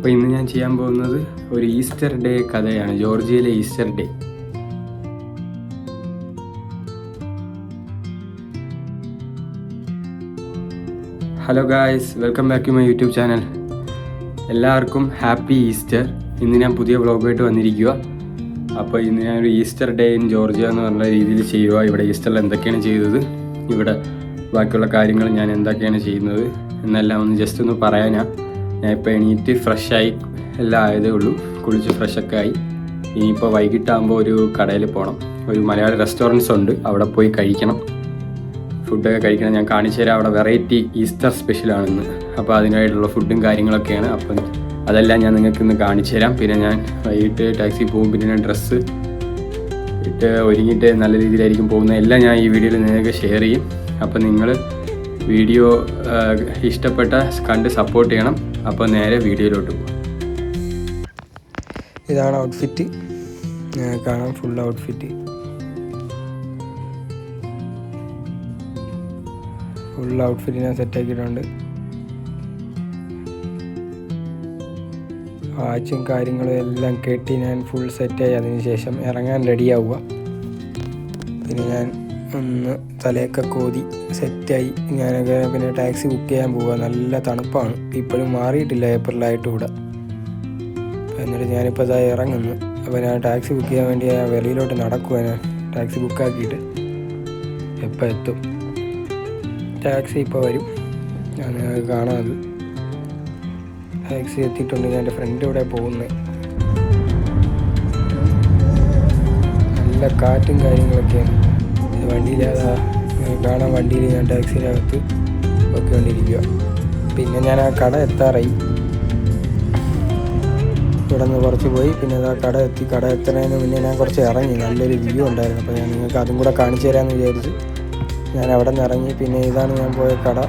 അപ്പോൾ ഇന്ന് ഞാൻ ചെയ്യാൻ പോകുന്നത് ഒരു ഈസ്റ്റർ ഡേ കഥയാണ്, ജോർജിയയിലെ Easter day. Hello guys, welcome back to my YouTube channel. എല്ലാവർക്കും ഹാപ്പി ഈസ്റ്റർ. ഇന്ന് ഞാൻ പുതിയ വ്ളോഗായിട്ട് വന്നിരിക്കുക. അപ്പോൾ ഇന്ന് ഞാനൊരു ഈസ്റ്റർ ഡേ ഇൻ ജോർജിയ എന്ന് പറഞ്ഞ രീതിയിൽ ചെയ്യുക. ഇവിടെ ഈസ്റ്ററിൽ എന്തൊക്കെയാണ് ചെയ്തത്, ഇവിടെ ബാക്കിയുള്ള കാര്യങ്ങൾ ഞാൻ എന്തൊക്കെയാണ് ചെയ്യുന്നത് എന്നെല്ലാം ഒന്ന് ജസ്റ്റ് ഒന്ന് പറയാനാ. ഞാൻ ഇപ്പോൾ എണീറ്റ് ഫ്രഷായി എല്ലാം ആയതേ ഉള്ളൂ, കുളിച്ച് ഫ്രഷൊക്കെ ആയി. ഇനിയിപ്പോൾ വൈകിട്ടാകുമ്പോൾ ഒരു കടയിൽ പോകണം. ഒരു മലയാളി റെസ്റ്റോറൻറ്റ്സ് ഉണ്ട്, അവിടെ പോയി കഴിക്കണം, ഫുഡൊക്കെ കഴിക്കണം. ഞാൻ കാണിച്ചു തരാം, അവിടെ വെറൈറ്റി ഈസ്റ്റർ സ്പെഷ്യലാണെന്ന്. അപ്പോൾ അതിനായിട്ടുള്ള ഫുഡും കാര്യങ്ങളൊക്കെയാണ്. അപ്പം അതെല്ലാം ഞാൻ നിങ്ങൾക്ക് ഇന്ന് കാണിച്ചു തരാം. പിന്നെ ഞാൻ വൈകിട്ട് ടാക്സി പോകും. പിന്നെ ഞാൻ ഡ്രസ്സ് ഇട്ട് ഒരുങ്ങിയിട്ട് നല്ല രീതിയിലായിരിക്കും പോകുന്നത്. എല്ലാം ഞാൻ ഈ വീഡിയോയിൽ നിങ്ങൾക്ക് ഷെയർ ചെയ്യും. അപ്പോൾ നിങ്ങൾ വീഡിയോ ഇഷ്ടപ്പെട്ട കണ്ട് സപ്പോർട്ട് ചെയ്യണം. അപ്പോൾ നേരെ വീഡിയോയിലോട്ട് പോകും. ഇതാണ് ഔട്ട്ഫിറ്റ്, കാണാം ഫുൾ ഔട്ട്ഫിറ്റ്. ഫുൾ ഔട്ട്ഫിറ്റ് ഞാൻ സെറ്റാക്കിയിട്ടുണ്ട്. വാച്ചും കാര്യങ്ങളും എല്ലാം കെട്ടി ഞാൻ ഫുൾ സെറ്റായി. അതിന് ശേഷം ഇറങ്ങാൻ റെഡിയാവുക. പിന്നെ ഞാൻ ഒന്ന് തലയൊക്കെ കോതി സെറ്റായി. ഞാനൊക്കെ പിന്നെ ടാക്സി ബുക്ക് ചെയ്യാൻ പോവുക. നല്ല തണുപ്പാണ്, ഇപ്പോഴും മാറിയിട്ടില്ല ഏപ്രിലായിട്ട് കൂടെ. എന്നിട്ട് ഞാനിപ്പോൾ ഇതായി ഇറങ്ങുന്നു. അപ്പോൾ ഞാൻ ടാക്സി ബുക്ക് ചെയ്യാൻ വേണ്ടി വെളിയിലോട്ട് നടക്കുക. ഞാൻ ടാക്സി ബുക്കാക്കിയിട്ട് എപ്പോൾ എത്തും, ടാക്സി ഇപ്പോൾ വരും, ഞാൻ കാണാത്. ടാക്സി എത്തിയിട്ടുണ്ട്. ഞാൻ എൻ്റെ ഫ്രണ്ട് ഇവിടെ പോകുന്നത്. നല്ല കാറ്റും കാര്യങ്ങളൊക്കെയാണ് വണ്ടിയിലേതാ കാണാൻ. വണ്ടിയിൽ ഞാൻ ടാക്സിയുടെ അകത്ത് പൊയ്ക്കൊണ്ടിരിക്കുക. പിന്നെ ഞാൻ ആ കട എത്താറായി. ഇവിടെ നിന്ന് കുറച്ച് പോയി, പിന്നെ ആ കട എത്തി. കട എത്തുന്നതിന് മുന്നേ ഞാൻ കുറച്ച് ഇറങ്ങി. നല്ലൊരു വ്യൂ ഉണ്ടായിരുന്നു. അപ്പോൾ ഞാൻ നിങ്ങൾക്ക് അതും കൂടെ കാണിച്ചു തരാമെന്ന് വിചാരിച്ചു ഞാൻ അവിടെ നിന്ന് ഇറങ്ങി. പിന്നെ ഇതാണ് ഞാൻ പോയ കട.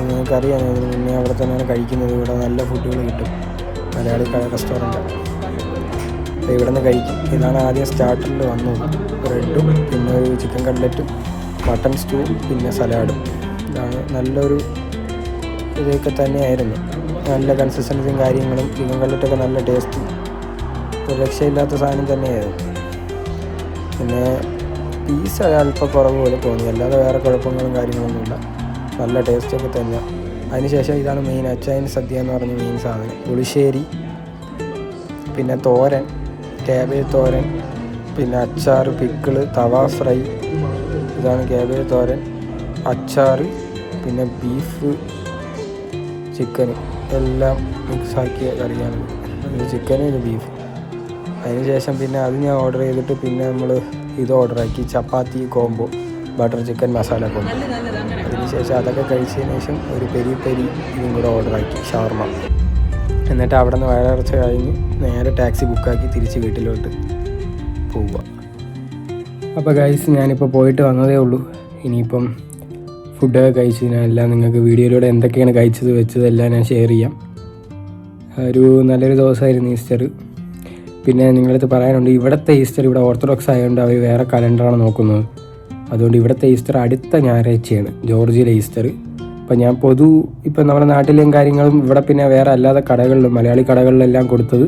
നിങ്ങൾക്കറിയാം, ഞാൻ ഇതിന് മുന്നേ അവിടെ തന്നെയാണ് കഴിക്കുന്നത്. ഇവിടെ നല്ല ഫുഡുകൾ കിട്ടും, മലയാളി കട റെസ്റ്റോറൻറ്റാണ്. അപ്പോൾ ഇവിടെ നിന്ന് കഴിക്കും. ഇതാണ് ആദ്യം സ്റ്റാർട്ടറിൽ വന്നത്, ബ്രെഡും പിന്നെ ഒരു ചിക്കൻ കട്ട്ലറ്റും മട്ടൺ സ്റ്റൂ പിന്നെ സലാഡും. ഇതാണ് നല്ലൊരു ഇതൊക്കെ തന്നെയായിരുന്നു. നല്ല കൺസിസ്റ്റൻസിയും കാര്യങ്ങളും. ചിക്കൻ കട്ട്ലറ്റൊക്കെ നല്ല ടേസ്റ്റും, ഒരു രക്ഷയില്ലാത്ത സാധനം തന്നെയായിരുന്നു. പിന്നെ പീസ് അല്പം കുറവ് പോലെ തോന്നി, അല്ലാതെ വേറെ കുഴപ്പങ്ങളും കാര്യങ്ങളൊന്നുമില്ല. നല്ല ടേസ്റ്റൊക്കെ തന്നെയാണ്. അതിനുശേഷം ഇതാണ് മെയിൻ അച്ചായൻ സദ്യ എന്ന് പറഞ്ഞ മെയിൻ സാധനം. പുളിശ്ശേരി, പിന്നെ തോരൻ, ക്യാബേജ് തോരൻ, പിന്നെ അച്ചാർ, പിക്കിള്, തവ ഫ്രൈ. ഇതാണ് ക്യാബേജ് തോരൻ, അച്ചാർ, പിന്നെ ബീഫ്, ചിക്കന് എല്ലാം മിക്സാക്കിയ കറിയാണ്. ഇത് ചിക്കനും ഇത് ബീഫ്. അതിനുശേഷം പിന്നെ അത് ഞാൻ ഓർഡർ ചെയ്തിട്ട് പിന്നെ നമ്മൾ ഇത് ഓർഡറാക്കി, chapati combo, butter chicken masala combo. അതിനുശേഷം അതൊക്കെ കഴിച്ചതിന് ശേഷം ഒരു പെരി പെരി ഇതും കൂടെ ഓർഡറാക്കി, ഷവർമ. എന്നിട്ട് അവിടെ നിന്ന് വയറിറച്ച കഴിഞ്ഞ് നേരെ ടാക്സി ബുക്കാക്കി തിരിച്ച് വീട്ടിലോട്ട് പോവുക. അപ്പോൾ ഗൈസ്, ഞാനിപ്പോൾ പോയിട്ട് വന്നതേ ഉള്ളൂ. ഇനിയിപ്പം ഫുഡൊക്കെ കഴിച്ചതിനെല്ലാം നിങ്ങൾക്ക് വീഡിയോയിലൂടെ എന്തൊക്കെയാണ് കഴിച്ചത് വെച്ചത് എല്ലാം ഞാൻ ഷെയർ ചെയ്യാം. ഒരു നല്ലൊരു ദിവസമായിരുന്നു ഈസ്റ്റർ. പിന്നെ നിങ്ങളടുത്ത് പറയാനുണ്ട്, ഇവിടുത്തെ ഈസ്റ്റർ ഇവിടെ ഓർത്തഡോക്സ് ആയതുകൊണ്ട് അവർ വേറെ കലണ്ടറാണ് നോക്കുന്നത്. അതുകൊണ്ട് ഇവിടുത്തെ ഈസ്റ്റർ അടുത്ത ഞായറാഴ്ചയാണ്, ജോർജിയയിലെ ഈസ്റ്റർ. അപ്പം ഞാൻ ഇപ്പം നമ്മുടെ നാട്ടിലെയും കാര്യങ്ങളും ഇവിടെ പിന്നെ വേറെ അല്ലാതെ കടകളിലും മലയാളി കടകളിലെല്ലാം കൊടുത്തത്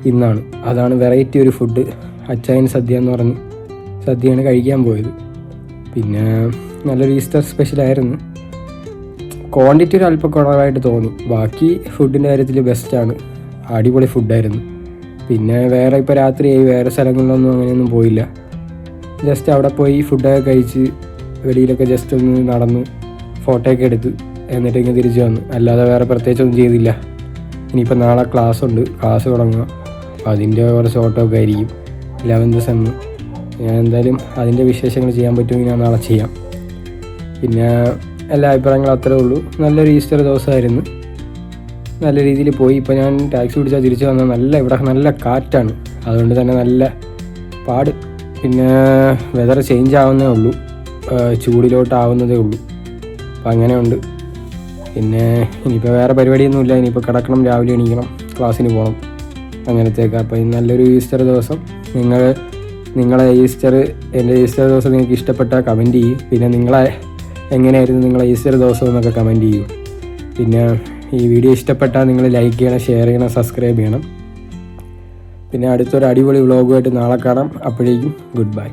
ഇന്നാണ്. അതാണ് വെറൈറ്റി ഒരു ഫുഡ്, അച്ചായൻ സദ്യ എന്ന് പറഞ്ഞ് സദ്യയാണ് കഴിക്കാൻ പോയത്. പിന്നെ നല്ലൊരു ഈസ്റ്റർ സ്പെഷ്യലായിരുന്നു. ക്വാണ്ടിറ്റി ഒരു അല്പം കുറവായിട്ട് തോന്നി, ബാക്കി ഫുഡിൻ്റെ കാര്യത്തിൽ ബെസ്റ്റാണ്, അടിപൊളി ഫുഡായിരുന്നു. പിന്നെ വേറെ ഇപ്പോൾ രാത്രിയായി, വേറെ സ്ഥലങ്ങളിലൊന്നും അങ്ങനെയൊന്നും പോയില്ല. ജസ്റ്റ് അവിടെ പോയി ഫുഡൊക്കെ കഴിച്ച് വെളിയിലൊക്കെ ജസ്റ്റ് ഒന്ന് നടന്ന് ഫോട്ടോയൊക്കെ എടുത്ത് എന്നിട്ട് ഇങ്ങനെ തിരിച്ച് വന്നു. അല്ലാതെ വേറെ പ്രത്യേകിച്ചൊന്നും ചെയ്തില്ല. ഇനിയിപ്പോൾ നാളെ ക്ലാസ് തുടങ്ങുക. അപ്പോൾ അതിൻ്റെ കുറച്ച് ഫോട്ടോ ഒക്കെ ആയിരിക്കും, 11th സെമ്മ്. ഞാൻ എന്തായാലും അതിൻ്റെ വിശേഷങ്ങൾ ചെയ്യാൻ പറ്റുമെങ്കിൽ ഞാൻ നാളെ ചെയ്യാം. പിന്നെ എല്ലാ അഭിപ്രായങ്ങളും അത്രേ ഉള്ളൂ. നല്ലൊരു ഈസ്റ്റർ ദിവസമായിരുന്നു, നല്ല രീതിയിൽ പോയി. ഇപ്പോൾ ഞാൻ ടാക്സി പിടിച്ചാൽ തിരിച്ച് വന്നാൽ ഇവിടെ നല്ല കാറ്റാണ്, അതുകൊണ്ട് തന്നെ നല്ല പാട്. പിന്നെ വെതർ ചേഞ്ച് ആവുന്നേ ഉള്ളൂ, ചൂടിലോട്ടാവുന്നതേ ഉള്ളൂ. അപ്പം അങ്ങനെയുണ്ട്. പിന്നെ ഇനിയിപ്പോൾ വേറെ പരിപാടിയൊന്നുമില്ല. ഇനിയിപ്പോൾ കിടക്കണം, രാവിലെ എണീക്കണം, ക്ലാസ്സിന് പോകണം, അങ്ങനത്തേക്ക്. അപ്പോൾ നല്ലൊരു ഈസ്റ്റർ ദിവസം. നിങ്ങളെ എൻ്റെ ഈസ്റ്റർ ദിവസം നിങ്ങൾക്ക് ഇഷ്ടപ്പെട്ടാൽ കമൻറ്റ് ചെയ്യും. പിന്നെ എങ്ങനെയായിരുന്നു നിങ്ങളെ ഈസ്റ്റർ ദിവസം എന്നൊക്കെ കമൻറ്റ് ചെയ്യൂ. പിന്നെ ഈ വീഡിയോ ഇഷ്ടപ്പെട്ടാൽ നിങ്ങൾ ലൈക്ക് ചെയ്യണം, ഷെയർ ചെയ്യണം, സബ്സ്ക്രൈബ് ചെയ്യണം. പിന്നെ അടുത്തൊരു അടിപൊളി വ്ളോഗുമായിട്ട് നാളെ കാണാം. അപ്പോഴേക്കും ഗുഡ് ബൈ.